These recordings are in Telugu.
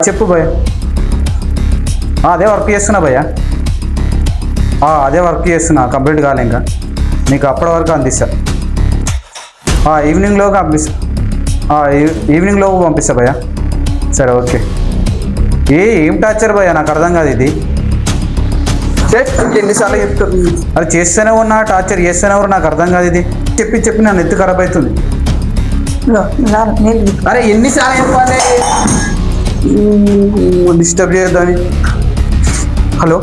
చెప్పు భయ్య. అదే వర్క్ చేస్తున్నా భయ్య. అదే వర్క్ చేస్తున్నా, కంప్లీట్ కాలే ఇంకా. నీకు అప్పటి వరకు అందిస్తా. ఈవినింగ్లోకి పంపిస్తా. ఈవినింగ్లోకి పంపిస్తా భయ్య. సరే ఓకే. ఏం టార్చర్ భయ్య, నాకు అర్థం కాదు ఇది. ఎన్నిసార్లు చెప్తారు? అది చేస్తూనే ఉన్నా, టార్చర్ చేస్తూనే ఉన్నా, నాకు అర్థం కాదు ఇది. చెప్పి నా నెత్తి ఖరాబ్ అవుతుంది. అరే ఎన్నిసార్లు చెప్పాలి? డిస్టర్బ్ చేయొద్దని. హలో,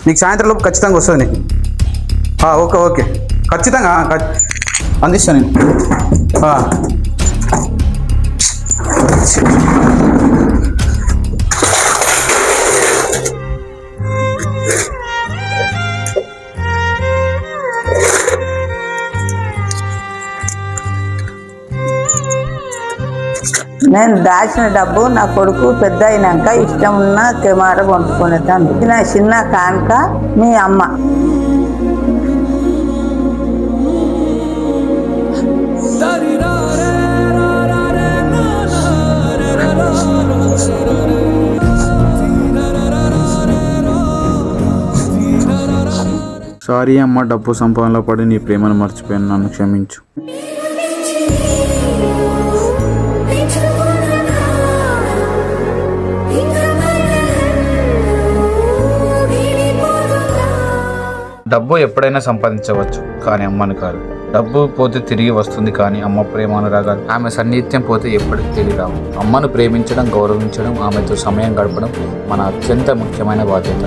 నీకు సాయంత్రం లోపు ఖచ్చితంగా వస్తుంది నీకు. ఓకే ఓకే, ఖచ్చితంగా అందిస్తాను నేను. నేను దాచిన డబ్బు నా కొడుకు పెద్ద అయినాక ఇష్టం ఉన్న తెమాట కొనుక్కునేదాన్ని. నా చిన్న కానుక మీ అమ్మ. సారీ అమ్మ, డబ్బు సంపాదనలో పడి నీ ప్రేమను మర్చిపోయాను, నన్ను క్షమించు. డబ్బు ఎప్పుడైనా సంపాదించవచ్చు, కానీ అమ్మని కాదు. డబ్బు పోతే తిరిగి వస్తుంది, కానీ అమ్మ ప్రేమ అనురాగాలు, ఆమె సన్నిహిత్యం పోతే ఎప్పటికీ తిరిగి రావు. అమ్మను ప్రేమించడం, గౌరవించడం, ఆమెతో సమయం గడపడం మన అత్యంత ముఖ్యమైన బాధ్యత.